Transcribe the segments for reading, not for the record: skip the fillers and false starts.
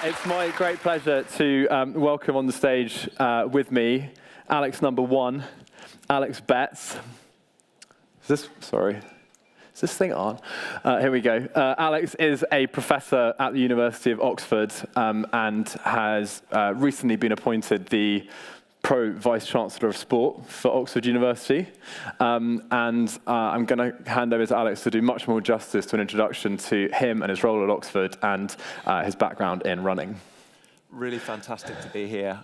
It's my great pleasure to welcome on the stage with me, Alex number one, Alex Betts. Is this thing on? Here we go. Alex is a professor at the University of Oxford and has recently been appointed the Pro Vice-Chancellor of Sport for Oxford University. I'm going to hand over to Alex to do much more justice to an introduction to him and his role at Oxford and his background in running. Really fantastic to be here.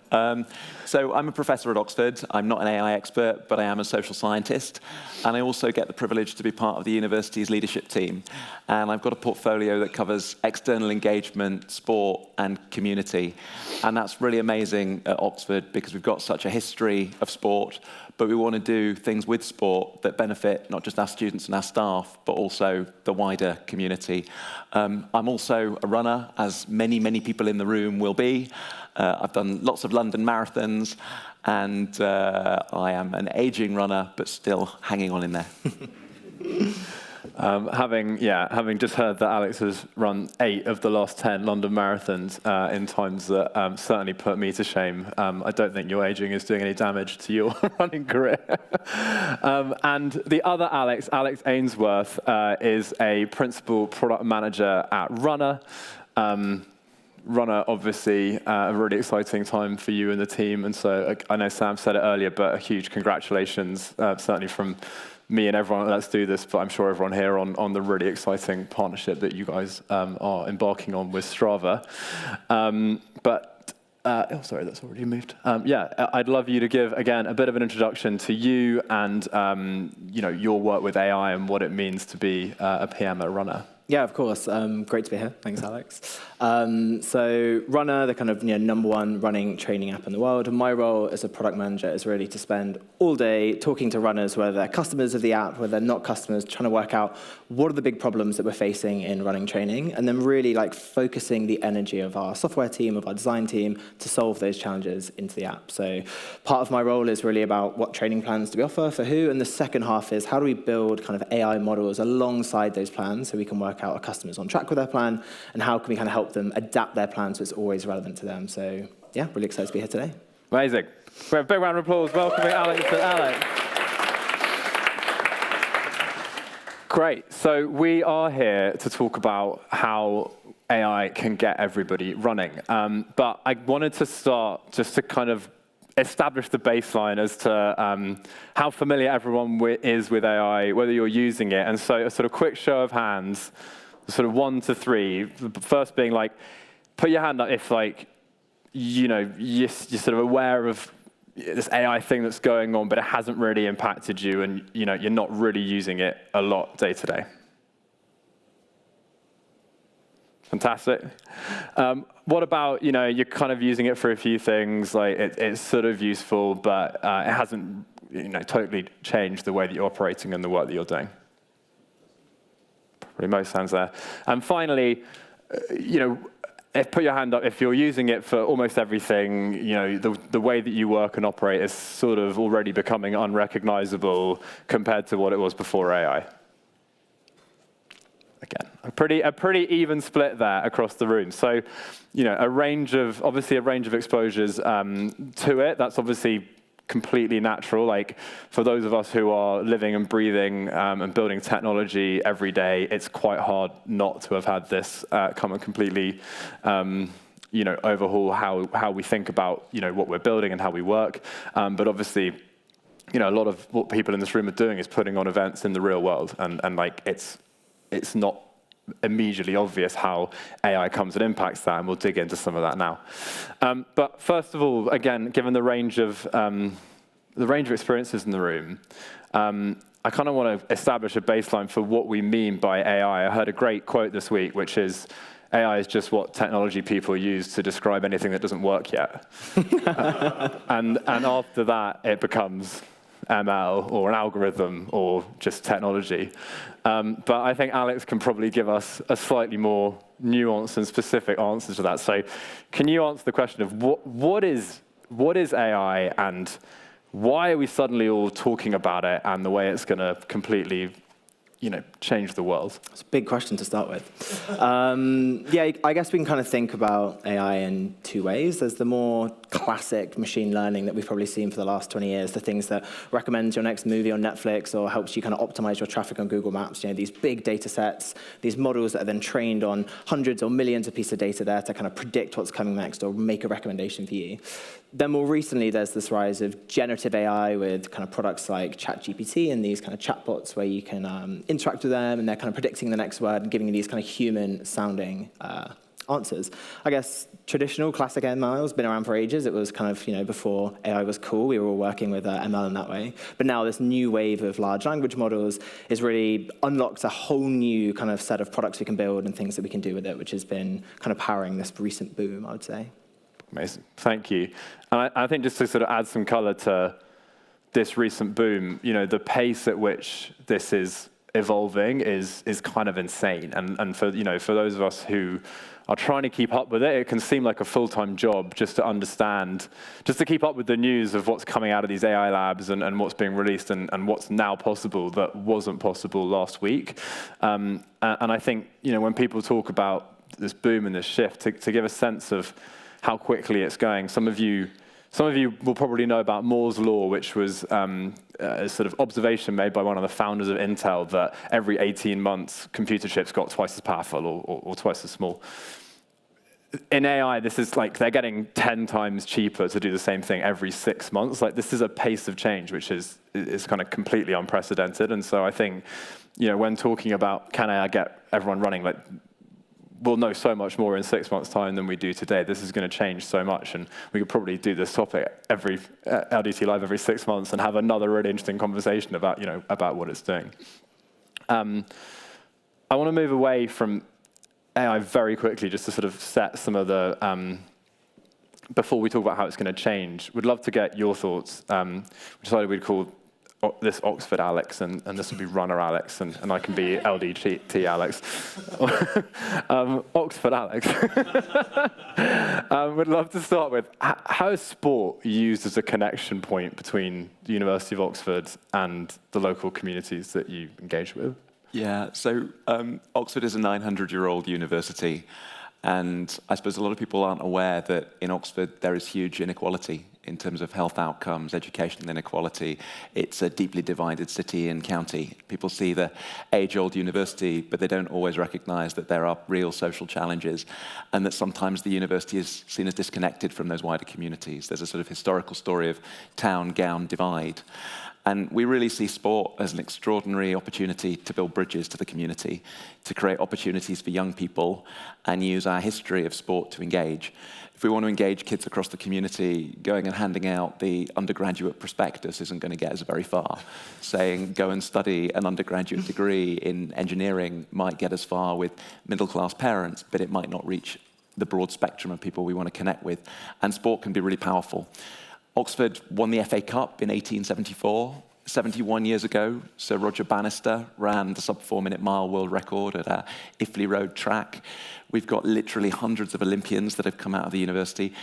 So I'm a professor at Oxford. I'm not an AI expert, but I am a social scientist. And I also get the privilege to be part of the university's leadership team. And I've got a portfolio that covers external engagement, sport, and community. And that's really amazing at Oxford because we've got such a history of sport, but we want to do things with sport that benefit not just our students and our staff, but also the wider community. I'm also a runner, as many, many people in the room will be. I've done lots of London marathons, and I am an aging runner, but still hanging on in there. Having just heard that Alex has run 8 of the last 10 London marathons in times that certainly put me to shame. I don't think your aging is doing any damage to your running career. And the other Alex Ainsworth, is a principal product manager at Runna. Runna, obviously, a really exciting time for you and the team. And so I know Sam said it earlier, but a huge congratulations, certainly from me and everyone at Let's Do This, but I'm sure everyone here on the really exciting partnership that you guys are embarking on with Strava. Sorry, that's already moved. I'd love you to give, again, a bit of an introduction to you and your work with AI and what it means to be a PM at Runna. Yeah, of course. Great to be here. Thanks, Alex. So Runna, the kind of number one running training app in the world, and my role as a product manager is really to spend all day talking to runners, whether they're customers of the app, whether they're not customers, trying to work out what are the big problems that we're facing in running training, and then really focusing the energy of our software team, of our design team, to solve those challenges into the app. So part of my role is really about what training plans do we offer for who, and the second half is how do we build kind of AI models alongside those plans so we can work out our customers on track with their plan, and how can we kind of help them adapt their plan so it's always relevant to them. So yeah, really excited to be here today. Amazing. We have a big round of applause welcoming Alex and Alex. Great. So we are here to talk about how AI can get everybody running. But I wanted to start just to kind of establish the baseline as to how familiar everyone is with AI, whether you're using it. And so a sort of quick show of hands, sort of 1 to 3. The first being put your hand up if you're sort of aware of this AI thing that's going on, but it hasn't really impacted you, and you're not really using it a lot day to day. Fantastic. What about, you're kind of using it for a few things, it's sort of useful, but it hasn't, totally changed the way that you're operating and the work that you're doing? Probably most hands there. And finally, put your hand up if you're using it for almost everything. The way that you work and operate is sort of already becoming unrecognizable compared to what it was before AI. Again, a pretty even split there across the room. So, a range of exposures to it. That's obviously completely natural. For those of us who are living and breathing and building technology every day, it's quite hard not to have had this come and completely, overhaul how we think about, what we're building and how we work. But obviously, a lot of what people in this room are doing is putting on events in the real world, and it's not immediately obvious how AI comes and impacts that, and we'll dig into some of that now. But first of all, again, given the range of experiences in the room, I kind of want to establish a baseline for what we mean by AI. I heard a great quote this week, which is, AI is just what technology people use to describe anything that doesn't work yet. And after that, it becomes ML or an algorithm or just technology. But I think Alex can probably give us a slightly more nuanced and specific answer to that. So can you answer the question of what is AI, and why are we suddenly all talking about it and the way it's going to completely change the world? It's a big question to start with. Yeah, I guess we can kind of think about AI in two ways. There's the more classic machine learning that we've probably seen for the last 20 years, the things that recommends your next movie on Netflix or helps you kind of optimize your traffic on Google Maps. These big data sets, these models that are then trained on hundreds or millions of pieces of data there to kind of predict what's coming next or make a recommendation for you. Then more recently, there's this rise of generative AI with kind of products like ChatGPT and these kind of chatbots where you can interact with them and they're kind of predicting the next word and giving you these kind of human-sounding answers. I guess traditional classic ML has been around for ages. It was kind of, before AI was cool, we were all working with ML in that way. But now this new wave of large language models has really unlocked a whole new kind of set of products we can build and things that we can do with it, which has been kind of powering this recent boom, I would say. Amazing, thank you. And I think just to sort of add some color to this recent boom, the pace at which this is evolving is kind of insane. And for those of us who are trying to keep up with it, it can seem like a full-time job just to understand, just to keep up with the news of what's coming out of these AI labs and what's being released and what's now possible that wasn't possible last week. And I think, when people talk about this boom and this shift, to give a sense of how quickly it's going, some of you will probably know about Moore's Law, which was a sort of observation made by one of the founders of Intel that every 18 months, computer chips got twice as powerful or twice as small. In AI, this is like they're getting 10 times cheaper to do the same thing every 6 months. Like this is a pace of change which is kind of completely unprecedented. And so I think, when talking about can AI get everyone running, like we'll know so much more in 6 months' time than we do today. This is going to change so much, and we could probably do this topic every LDT Live every 6 months and have another really interesting conversation about about what it's doing. I want to move away from AI very quickly, just to sort of set some of the before we talk about how it's going to change. We'd love to get your thoughts. We decided we'd call this Oxford Alex, and this would be Runner Alex, and I can be LDT Alex. Oxford Alex. We'd love to start with, how is sport used as a connection point between the University of Oxford and the local communities that you engage with? Yeah, so Oxford is a 900-year-old university, and I suppose a lot of people aren't aware that in Oxford there is huge inequality in terms of health outcomes, educational inequality. It's a deeply divided city and county. People see the age-old university, but they don't always recognize that there are real social challenges and that sometimes the university is seen as disconnected from those wider communities. There's a sort of historical story of town-gown divide. And we really see sport as an extraordinary opportunity to build bridges to the community, to create opportunities for young people, and use our history of sport to engage. If we want to engage kids across the community, going and handing out the undergraduate prospectus isn't going to get us very far. Saying, go and study an undergraduate degree in engineering might get us far with middle-class parents, but it might not reach the broad spectrum of people we want to connect with. And sport can be really powerful. Oxford won the FA Cup in 1874, 71 years ago. Sir Roger Bannister ran the sub-4-minute mile world record at Iffley Road track. We've got literally hundreds of Olympians that have come out of the university.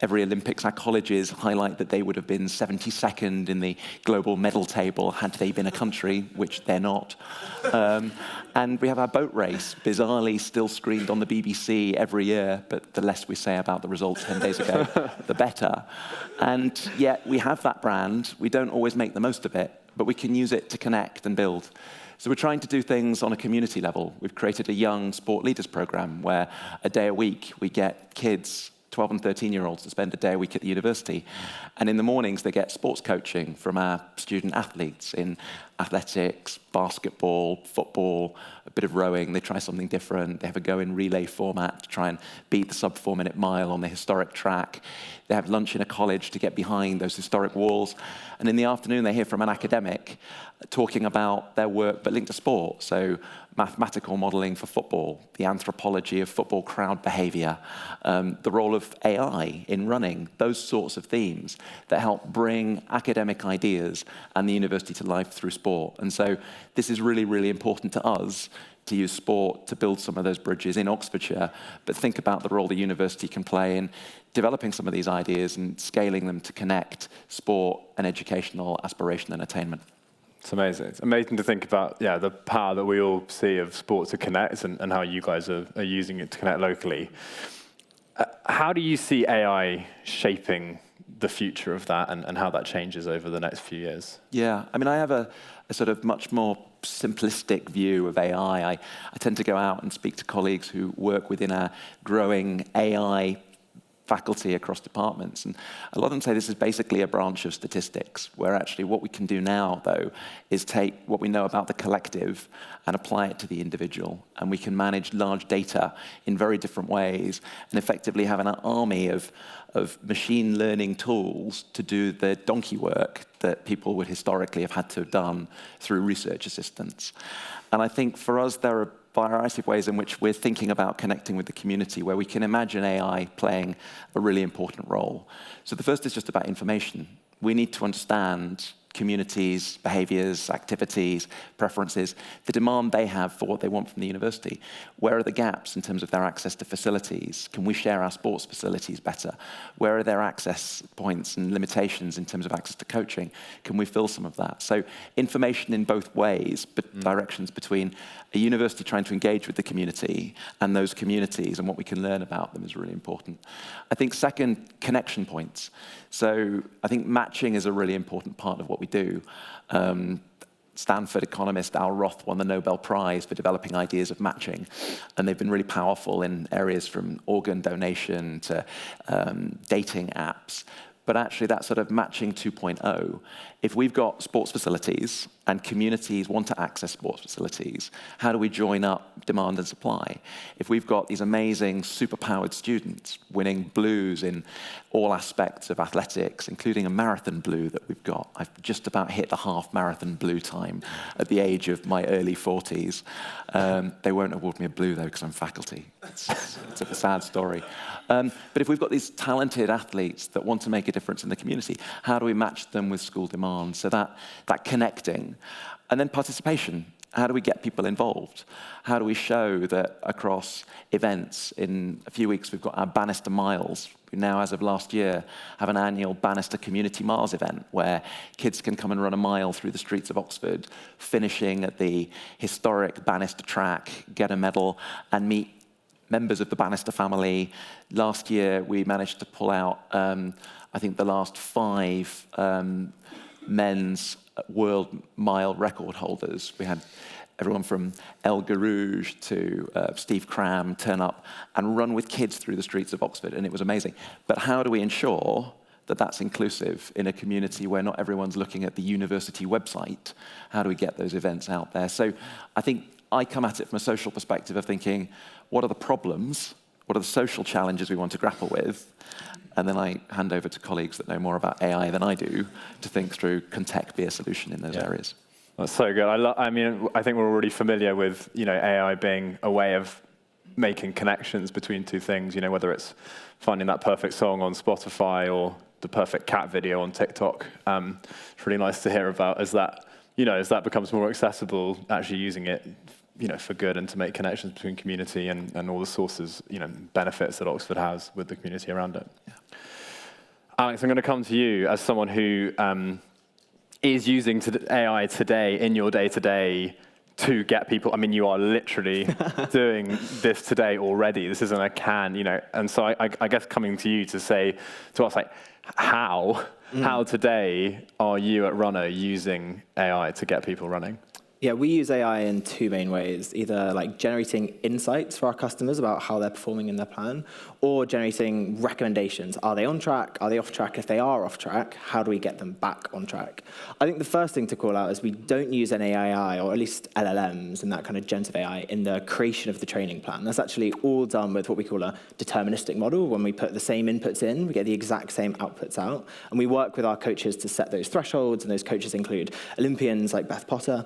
Every Olympics, our colleges highlight that they would have been 72nd in the global medal table had they been a country, which they're not. And we have our boat race, bizarrely still screened on the BBC every year, but the less we say about the results 10 days ago, the better. And yet we have that brand. We don't always make the most of it, but we can use it to connect and build. So we're trying to do things on a community level. We've created a young sport leaders program where a day a week we get kids, 12 and 13-year-olds, to spend a day a week at the university. And in the mornings, they get sports coaching from our student athletes in athletics, basketball, football, a bit of rowing. They try something different. They have a go in relay format to try and beat the sub-4-minute mile on the historic track. They have lunch in a college to get behind those historic walls. And in the afternoon, they hear from an academic talking about their work, but linked to sport. So mathematical modeling for football, the anthropology of football crowd behavior, the role of AI in running, those sorts of themes that help bring academic ideas and the university to life through sport. And so this is really, really important to us to use sport to build some of those bridges in Oxfordshire, but think about the role the university can play in developing some of these ideas and scaling them to connect sport and educational aspiration and attainment. It's amazing. It's amazing to think about, the power that we all see of sport to connect and how you guys are using it to connect locally. How do you see AI shaping the future of that and how that changes over the next few years? Yeah, I mean, I have a sort of much more simplistic view of AI. I tend to go out and speak to colleagues who work within a growing AI faculty across departments. And a lot of them say this is basically a branch of statistics, where actually what we can do now, though, is take what we know about the collective and apply it to the individual. And we can manage large data in very different ways and effectively have an army of machine learning tools to do the donkey work that people would historically have had to have done through research assistants. And I think for us, there are a variety of ways in which we're thinking about connecting with the community, where we can imagine AI playing a really important role. So the first is just about information. We need to understand communities, behaviors, activities, preferences, the demand they have for what they want from the university. Where are the gaps in terms of their access to facilities? Can we share our sports facilities better? Where are their access points and limitations in terms of access to coaching? Can we fill some of that? So information in both ways, but directions between a university trying to engage with the community and those communities and what we can learn about them is really important. I think second, connection points. So I think matching is a really important part of what we do. Stanford economist Al Roth won the Nobel Prize for developing ideas of matching, and they've been really powerful in areas from organ donation to dating apps. But actually, that sort of matching 2.0, if we've got sports facilities and communities want to access sports facilities, how do we join up demand and supply? If we've got these amazing, superpowered students winning blues in all aspects of athletics, including a marathon blue that we've got, I've just about hit the half marathon blue time at the age of my early 40s. They won't award me a blue, though, because I'm faculty. It's a sad story. But if we've got these talented athletes that want to make a difference in the community, how do we match them with school demand? So that connecting. And then participation. How do we get people involved? How do we show that across events? In a few weeks, we've got our Bannister Miles. We now, as of last year, have an annual Bannister Community Miles event where kids can come and run a mile through the streets of Oxford, finishing at the historic Bannister track, get a medal, and meet members of the Bannister family. Last year, we managed to pull out, I think, the last 5 men's world mile record holders. We had everyone from El Garouge to Steve Cram turn up and run with kids through the streets of Oxford, and it was amazing. But how do we ensure that that's inclusive in a community where not everyone's looking at the university website? How do we get those events out there? So I think I come at it from a social perspective of thinking, what are the problems? What are the social challenges we want to grapple with? And then I hand over to colleagues that know more about AI than I do to think through, can tech be a solution in those areas? That's so good. I mean, I think we're already familiar with AI being a way of making connections between two things. Whether it's finding that perfect song on Spotify or the perfect cat video on TikTok. It's really nice to hear about as that becomes more accessible, actually using it for good and to make connections between community and all the sources, benefits that Oxford has with the community around it. Yeah. Alex, I'm going to come to you as someone who is using AI today in your day-to-day to get people. I mean, you are literally doing this today already. This isn't a can, And so I guess coming to you to say to us, like, how today are you at Runna using AI to get people running? Yeah, we use AI in 2 main ways, either like generating insights for our customers about how they're performing in their plan, or generating recommendations. Are they on track? Are they off track? If they are off track, how do we get them back on track? I think the first thing to call out is we don't use any AI, or at least LLMs and that kind of generative AI, in the creation of the training plan. That's actually all done with what we call a deterministic model. When we put the same inputs in, we get the exact same outputs out. And we work with our coaches to set those thresholds, and those coaches include Olympians like Beth Potter,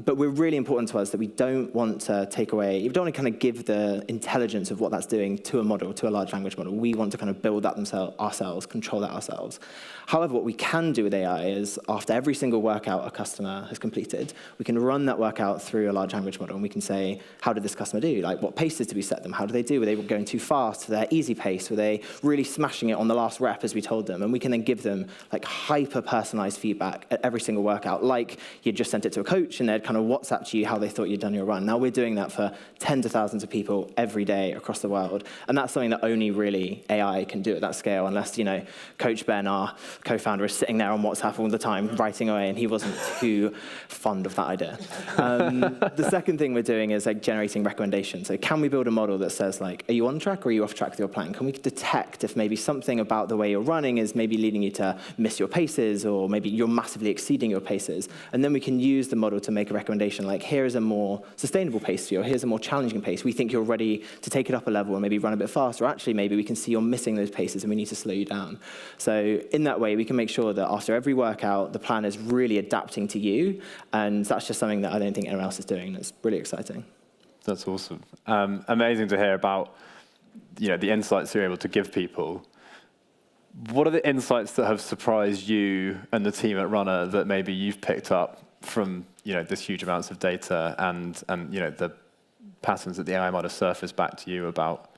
But we're really important to us that we don't want to take away, we don't want to kind of give the intelligence of what that's doing to a model, to a large language model. We want to kind of build that ourselves, control that ourselves. However, what we can do with AI is after every single workout a customer has completed, we can run that workout through a large language model, and we can say, how did this customer do? Like, what paces did we set them? How did they do? Were they going too fast? Were they easy pace? Were they really smashing it on the last rep as we told them? And we can then give them like hyper-personalized feedback at every single workout, like you just sent it to a coach and they'd kind of WhatsApp to you how they thought you'd done your run. Now we're doing that for tens of thousands of people every day across the world. And that's something that only really AI can do at that scale, unless, Coach Ben, our co-founder, is sitting there on WhatsApp all the time writing away, and he wasn't too fond of that idea. The second thing we're doing is like generating recommendations. So can we build a model that says like, are you on track or are you off track with your plan? Can we detect if maybe something about the way you're running is maybe leading you to miss your paces, or maybe you're massively exceeding your paces? And then we can use the model to make a recommendation like, here is a more sustainable pace for you, or here's a more challenging pace. We think you're ready to take it up a level and maybe run a bit faster. Or actually, maybe we can see you're missing those paces and we need to slow you down. So in that way, we can make sure that after every workout, the plan is really adapting to you. And that's just something that I don't think anyone else is doing. That's really exciting. That's awesome. Amazing to hear about the insights you're able to give people. What are the insights that have surprised you and the team at Runna that maybe you've picked up from this huge amounts of data and the patterns that the AI might have surfaced back to you about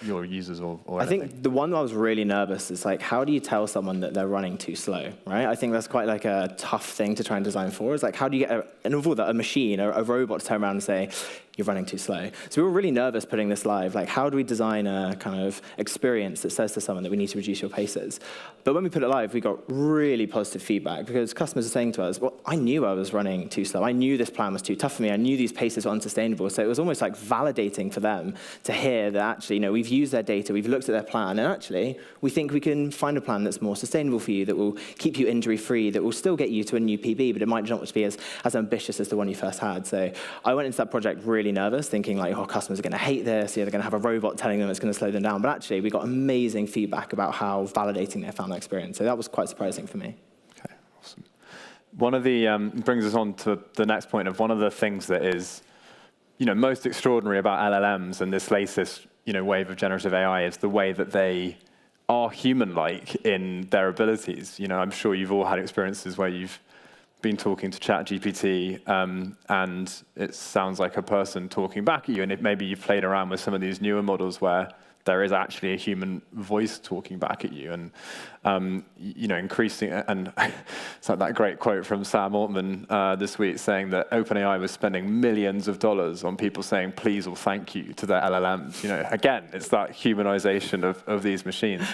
your users or I anything? think the one that I was really nervous is like, how do you tell someone that they're running too slow, right? I think that's quite like a tough thing to try and design for. It's like, how do you get a machine, a robot to turn around and say, you're running too slow? So we were really nervous putting this live. Like, how do we design a kind of experience that says to someone that we need to reduce your paces? But when we put it live, we got really positive feedback because customers are saying to us, well, I knew I was running too slow. I knew this plan was too tough for me. I knew these paces were unsustainable. So it was almost like validating for them to hear that actually, we've used their data, we've looked at their plan, and actually, we think we can find a plan that's more sustainable for you, that will keep you injury-free, that will still get you to a new PB, but it might not be as ambitious as the one you first had. So I went into that project really nervous, thinking like, customers are going to hate this, they're going to have a robot telling them it's going to slow them down. But actually, we got amazing feedback about how validating they found that experience. So that was quite surprising for me. Okay, awesome. One of the, brings us on to the next point of one of the things that is, most extraordinary about LLMs and this latest, wave of generative AI is the way that they are human-like in their abilities. I'm sure you've all had experiences where you've been talking to ChatGPT, and it sounds like a person talking back at you, and maybe you've played around with some of these newer models where there is actually a human voice talking back at you, and increasing. And it's like that great quote from Sam Altman this week saying that OpenAI was spending millions of dollars on people saying please or thank you to their LLMs. Again, it's that humanization of these machines.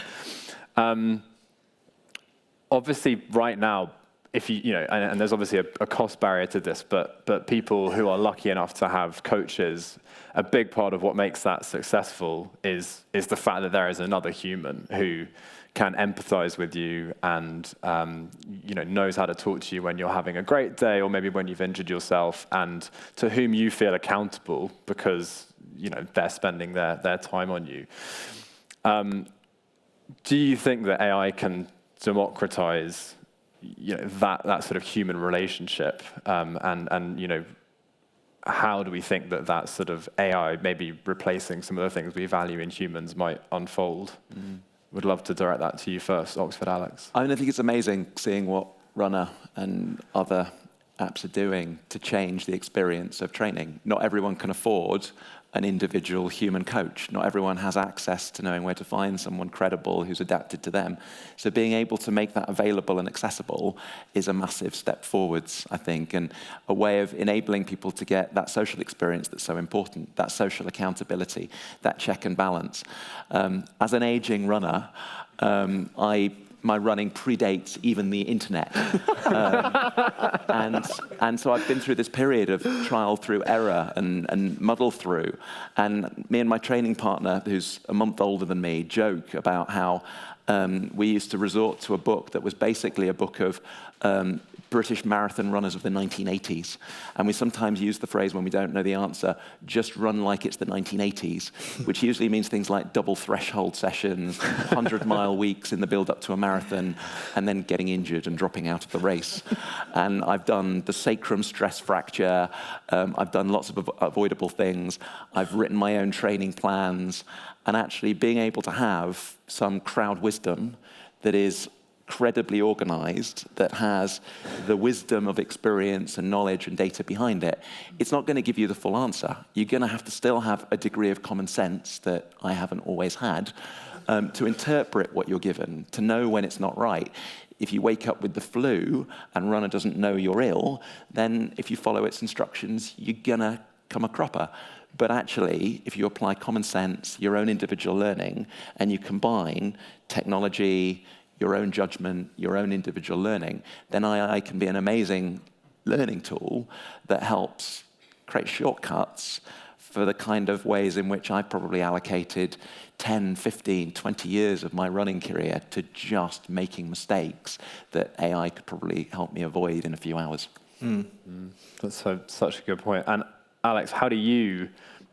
Obviously, right now, if and there's obviously a cost barrier to this, but people who are lucky enough to have coaches, a big part of what makes that successful is the fact that there is another human who can empathize with you and knows how to talk to you when you're having a great day or maybe when you've injured yourself, and to whom you feel accountable because they're spending their time on you. Do you think that AI can democratize that sort of human relationship, and how do we think that sort of AI maybe replacing some of the things we value in humans might unfold? Would love to direct that to you first, Oxford Alex. I think it's amazing seeing what Runna and other apps are doing to change the experience of training. Not everyone can afford an individual human coach. Not everyone has access to knowing where to find someone credible who's adapted to them. So being able to make that available and accessible is a massive step forwards, I think, and a way of enabling people to get that social experience that's so important, that social accountability, that check and balance. As an aging runner, my running predates even the internet. And so I've been through this period of trial through error and muddle through. And me and my training partner, who's a month older than me, joke about how we used to resort to a book that was basically a book of British marathon runners of the 1980s. And we sometimes use the phrase when we don't know the answer, just run like it's the 1980s, which usually means things like double threshold sessions, 100-mile weeks in the build-up to a marathon, and then getting injured and dropping out of the race. And I've done the sacrum stress fracture. I've done lots of avoidable things. I've written my own training plans. And actually being able to have some crowd wisdom that is credibly organized, that has the wisdom of experience and knowledge and data behind it, it's not going to give you the full answer. You're going to have to still have a degree of common sense that I haven't always had to interpret what you're given, to know when it's not right. If you wake up with the flu and Runna doesn't know you're ill, then if you follow its instructions, you're going to come a cropper. But actually, if you apply common sense, your own individual learning, and you combine technology, your own judgment, your own individual learning, then AI can be an amazing learning tool that helps create shortcuts for the kind of ways in which I probably allocated 10, 15, 20 years of my running career to just making mistakes that AI could probably help me avoid in a few hours. That's such a good point. And Alex, how do you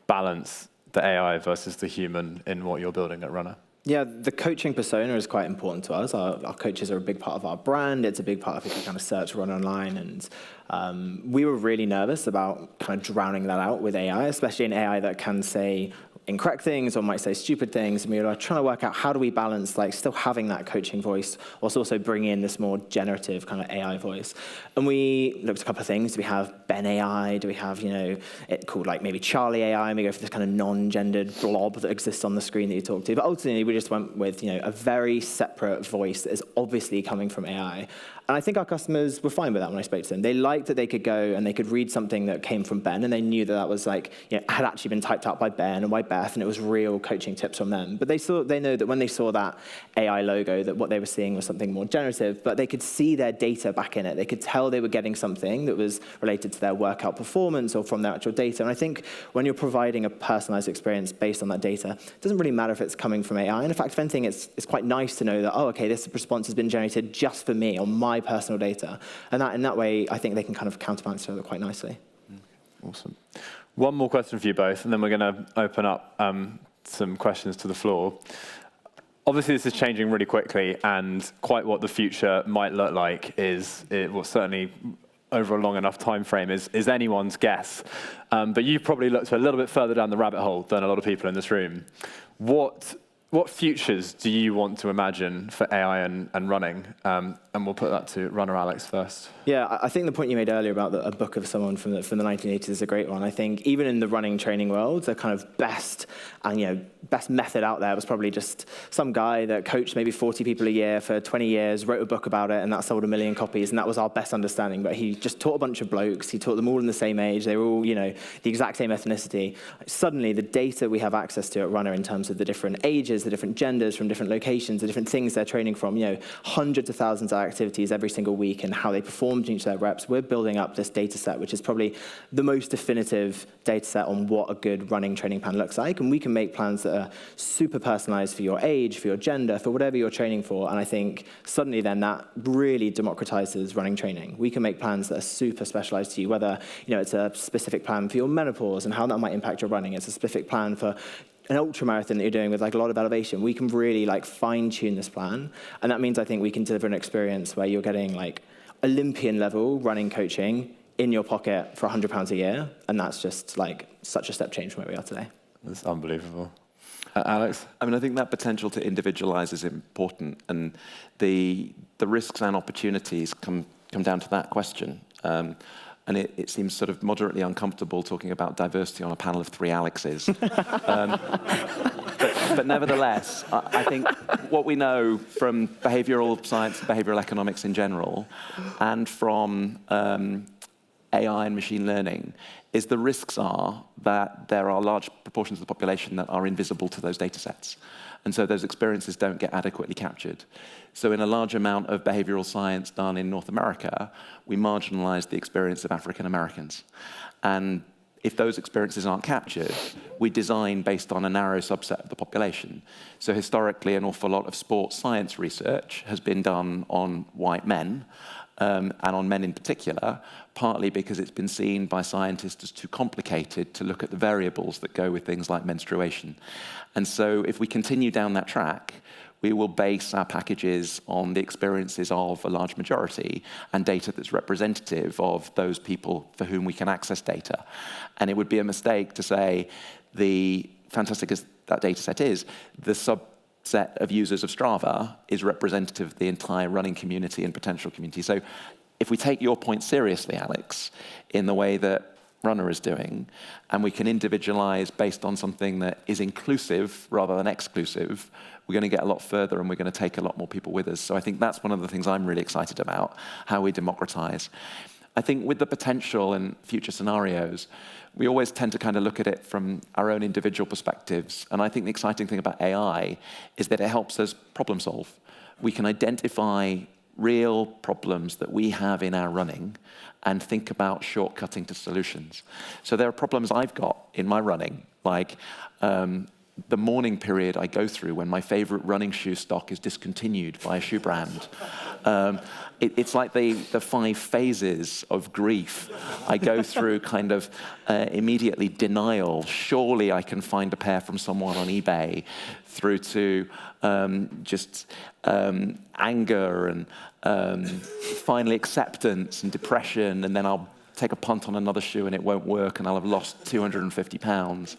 balance the AI versus the human in what you're building at Runna? Yeah, the coaching persona is quite important to us. Our coaches are a big part of our brand. It's a big part of if you kind of search Run online. And we were really nervous about kind of drowning that out with AI, especially an AI that can say incorrect things or might say stupid things. And we were trying to work out how do we balance like still having that coaching voice whilst also bringing in this more generative kind of AI voice. And we looked at a couple of things. Do we have Ben AI? Do we have, it called like maybe Charlie AI? And we go for this kind of non-gendered blob that exists on the screen that you talk to. But ultimately, we just went with, a very separate voice that is obviously coming from AI. And I think our customers were fine with that when I spoke to them. They liked that they could go and they could read something that came from Ben, and they knew that that was like, had actually been typed out by Ben and by Beth, and it was real coaching tips from them. But they know that when they saw that AI logo, that what they were seeing was something more generative, but they could see their data back in it. They could tell they were getting something that was related to their workout performance or from their actual data. And I think when you're providing a personalized experience based on that data, it doesn't really matter if it's coming from AI. And in fact, if anything, it's quite nice to know that, oh, okay, this response has been generated just for me on my personal data. And in that way, I think they can kind of counterbalance each other quite nicely. Awesome. One more question for you both, and then we're going to open up some questions to the floor. Obviously, this is changing really quickly, and quite what the future might look like certainly over a long enough time frame is anyone's guess. But you've probably looked a little bit further down the rabbit hole than a lot of people in this room. What futures do you want to imagine for AI and running? And we'll put that to Runna Alex first. Yeah, I think the point you made earlier about a book of someone from the 1980s is a great one. I think even in the running training world, the kind of best method out there was probably just some guy that coached maybe 40 people a year for 20 years, wrote a book about it, and that sold 1 million copies, and that was our best understanding. But he just taught a bunch of blokes. He taught them all in the same age. They were all, the exact same ethnicity. Suddenly, the data we have access to at Runna in terms of the different ages, the different genders from different locations, the different things they're training from, hundreds of thousands of activities every single week and how they performed in each of their reps. We're building up this data set, which is probably the most definitive data set on what a good running training plan looks like. And we can make plans that are super personalized for your age, for your gender, for whatever you're training for. And I think suddenly then that really democratizes running training. We can make plans that are super specialized to you, whether it's a specific plan for your menopause and how that might impact your running. It's a specific plan for an ultra marathon that you're doing with like a lot of elevation. We can really like fine tune this plan. And that means I think we can deliver an experience where you're getting like Olympian level running coaching in your pocket for £100 a year. And that's just like such a step change from where we are today. That's unbelievable. Alex? I mean, I think that potential to individualize is important. And the risks and opportunities come down to that question. And it seems sort of moderately uncomfortable talking about diversity on a panel of 3 Alexes. But nevertheless, I think what we know from behavioral science, behavioral economics in general, and from AI and machine learning, is the risks are that there are large proportions of the population that are invisible to those data sets. And so those experiences don't get adequately captured. So in a large amount of behavioral science done in North America, we marginalize the experience of African Americans. And if those experiences aren't captured, we design based on a narrow subset of the population. So historically, an awful lot of sports science research has been done on white men, and on men in particular, partly because it's been seen by scientists as too complicated to look at the variables that go with things like menstruation. And so if we continue down that track, we will base our packages on the experiences of a large majority and data that's representative of those people for whom we can access data. And it would be a mistake to say, the fantastic as that data set is, the subset of users of Strava is representative of the entire running community and potential community. So if we take your point seriously, Alex, in the way that Runna is doing, and we can individualize based on something that is inclusive rather than exclusive, we're going to get a lot further and we're going to take a lot more people with us. So I think that's one of the things I'm really excited about, how we democratize. I think with the potential and future scenarios, we always tend to kind of look at it from our own individual perspectives. And I think the exciting thing about AI is that it helps us problem solve. We can identify real problems that we have in our running and think about shortcutting to solutions. So there are problems I've got in my running, like the morning period I go through when my favorite running shoe stock is discontinued by a shoe brand. It's like the 5 phases of grief. I go through kind of immediately denial. Surely I can find a pair from someone on eBay, through to just anger and finally acceptance and depression, and then I'll take a punt on another shoe and it won't work and I'll have lost 250 pounds.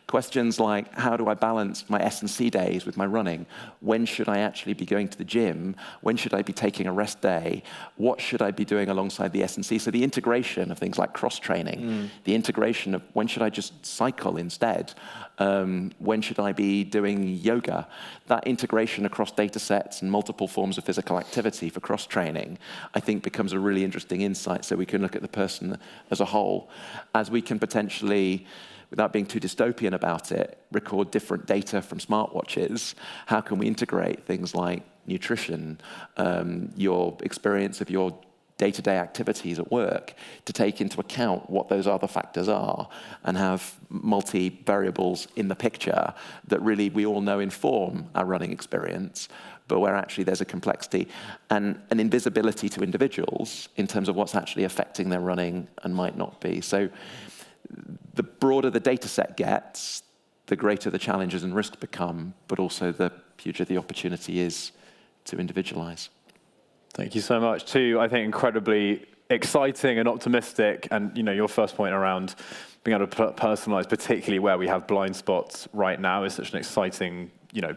Questions like, how do I balance my S&C days with my running? When should I actually be going to the gym? When should I be taking a rest day? What should I be doing alongside the S&C? So the integration of things like cross-training, the integration of when should I just cycle instead? When should I be doing yoga? That integration across data sets and multiple forms of physical activity for cross-training, I think becomes a really interesting insight, so we can look at the person as a whole, as we can potentially, without being too dystopian about it, record different data from smartwatches. How can we integrate things like nutrition, your experience of your day-to-day activities at work, to take into account what those other factors are and have multi-variables in the picture that really we all know inform our running experience, but where actually there's a complexity and an invisibility to individuals in terms of what's actually affecting their running and might not be. So the broader the data set gets, the greater the challenges and risks become, but also the huger the opportunity is to individualize. Thank you so much. Two, I think, incredibly exciting and optimistic. And your first point around being able to personalize, particularly where we have blind spots right now, is such an exciting,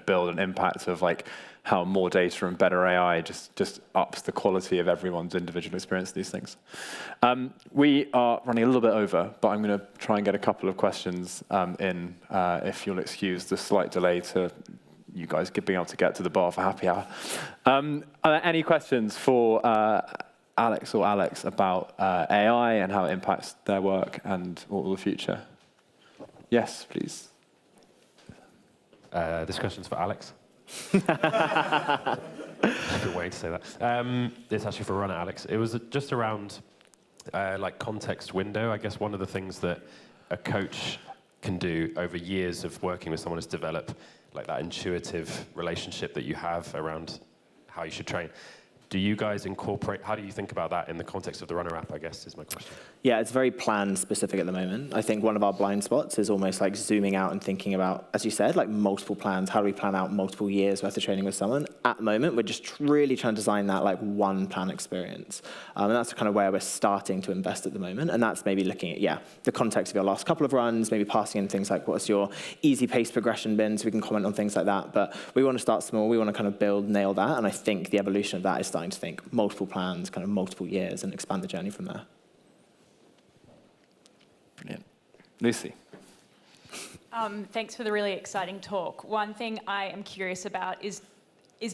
build and impact of like how more data and better AI just ups the quality of everyone's individual experience of these things. We are running a little bit over, but I'm going to try and get a couple of questions in, if you'll excuse the slight delay to you guys being able to get to the bar for happy hour. Are there any questions for Alex or Alex about AI and how it impacts their work and all the future? Yes, please. This question's for Alex. I've been waiting to say that. It's actually for Runna, Alex. It was just around like context window. I guess one of the things that a coach can do over years of working with someone is develop like that intuitive relationship that you have around how you should train. Do you guys incorporate, how do you think about that in the context of the Runna app, I guess, is my question. Yeah, it's very plan specific at the moment. I think one of our blind spots is almost like zooming out and thinking about, as you said, like multiple plans. How do we plan out multiple years worth of training with someone? At the moment, we're just really trying to design that like one plan experience. And that's kind of where we're starting to invest at the moment. And that's maybe looking at, the context of your last couple of runs, maybe passing in things like what's your easy pace progression been, so we can comment on things like that. But we want to start small. We want to kind of build, nail that. And I think the evolution of that is starting to think multiple plans, kind of multiple years, and expand the journey from there. Brilliant. Lucy. Thanks for the really exciting talk. One thing I am curious about is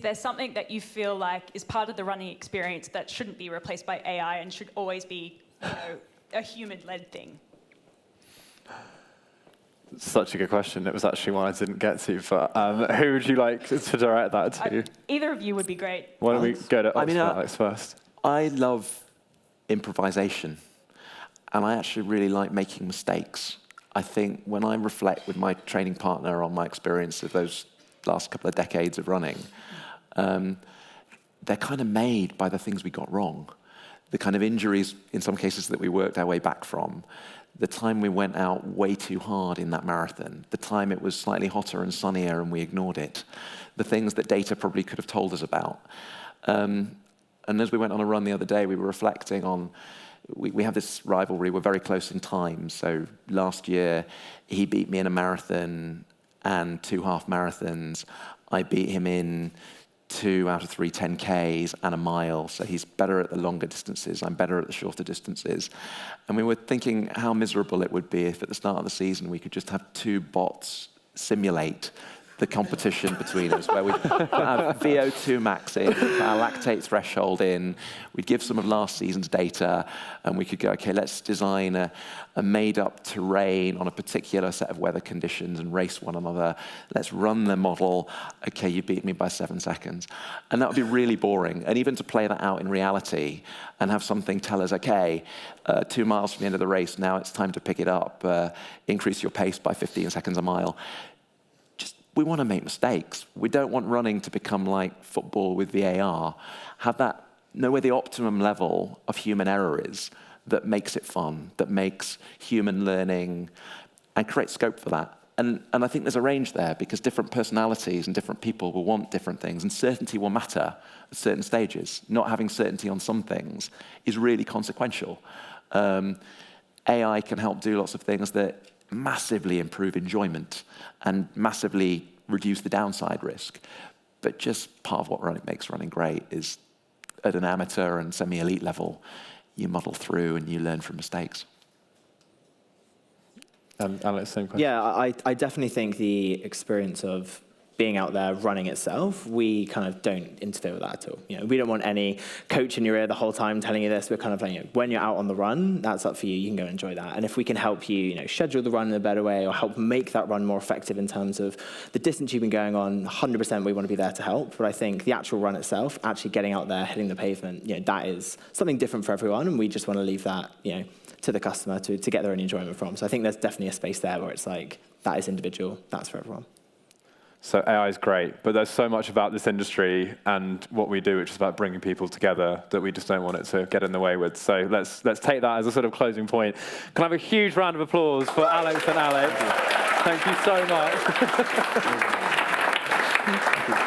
there something that you feel like is part of the running experience that shouldn't be replaced by AI and should always be a human-led thing? Such a good question. It was actually one I didn't get to, but who would you like to direct that to? Either of you would be great. Why don't we go to Alex first? I love improvisation, and I actually really like making mistakes. I think when I reflect with my training partner on my experience of those last couple of decades of running, they're kind of made by the things we got wrong. the kind of injuries, in some cases, that we worked our way back from, the time we went out way too hard in that marathon, the time it was slightly hotter and sunnier and we ignored it, the things that data probably could have told us about. And as we went on a run the other day, we were reflecting on, we have this rivalry, we're very close in time. So last year, he beat me in a marathon and 2 half marathons. I beat him in 2 out of 3 10Ks and a mile. So he's better at the longer distances. I'm better at the shorter distances. And we were thinking how miserable it would be if at the start of the season we could just have 2 bots simulate the competition between us, where we'd have VO2 max in, we'd our lactate threshold in, we'd give some of last season's data, and we could go, okay, let's design a made-up terrain on a particular set of weather conditions and race one another. Let's run the model. Okay, you beat me by 7 seconds. And that would be really boring. And even to play that out in reality and have something tell us, okay, 2 miles from the end of the race, now it's time to pick it up, increase your pace by 15 seconds a mile. We want to make mistakes. We don't want running to become like football with VAR. Know where the optimum level of human error is that makes it fun, that makes human learning, and create scope for that. And I think there's a range there, because different personalities and different people will want different things, and certainty will matter at certain stages. Not having certainty on some things is really consequential. AI can help do lots of things that massively improve enjoyment and massively reduce the downside risk. But just part of what makes running great is at an amateur and semi-elite level, you muddle through and you learn from mistakes. Alex, same question. Yeah, I definitely think the experience of being out there running itself, we kind of don't interfere with that at all. We don't want any coach in your ear the whole time telling you this. We're kind of like, when you're out on the run, that's up for you. You can go enjoy that. And if we can help you, schedule the run in a better way, or help make that run more effective in terms of the distance you've been going on, 100% we want to be there to help. But I think the actual run itself, actually getting out there, hitting the pavement, that is something different for everyone, and we just want to leave that, to the customer to get their own enjoyment from. So I think there's definitely a space there where it's like, that is individual, that's for everyone. So AI is great, but there's so much about this industry and what we do, which is about bringing people together, that we just don't want it to get in the way with. So let's take that as a sort of closing point. Can I have a huge round of applause for Alex and Alex? Thank you so much.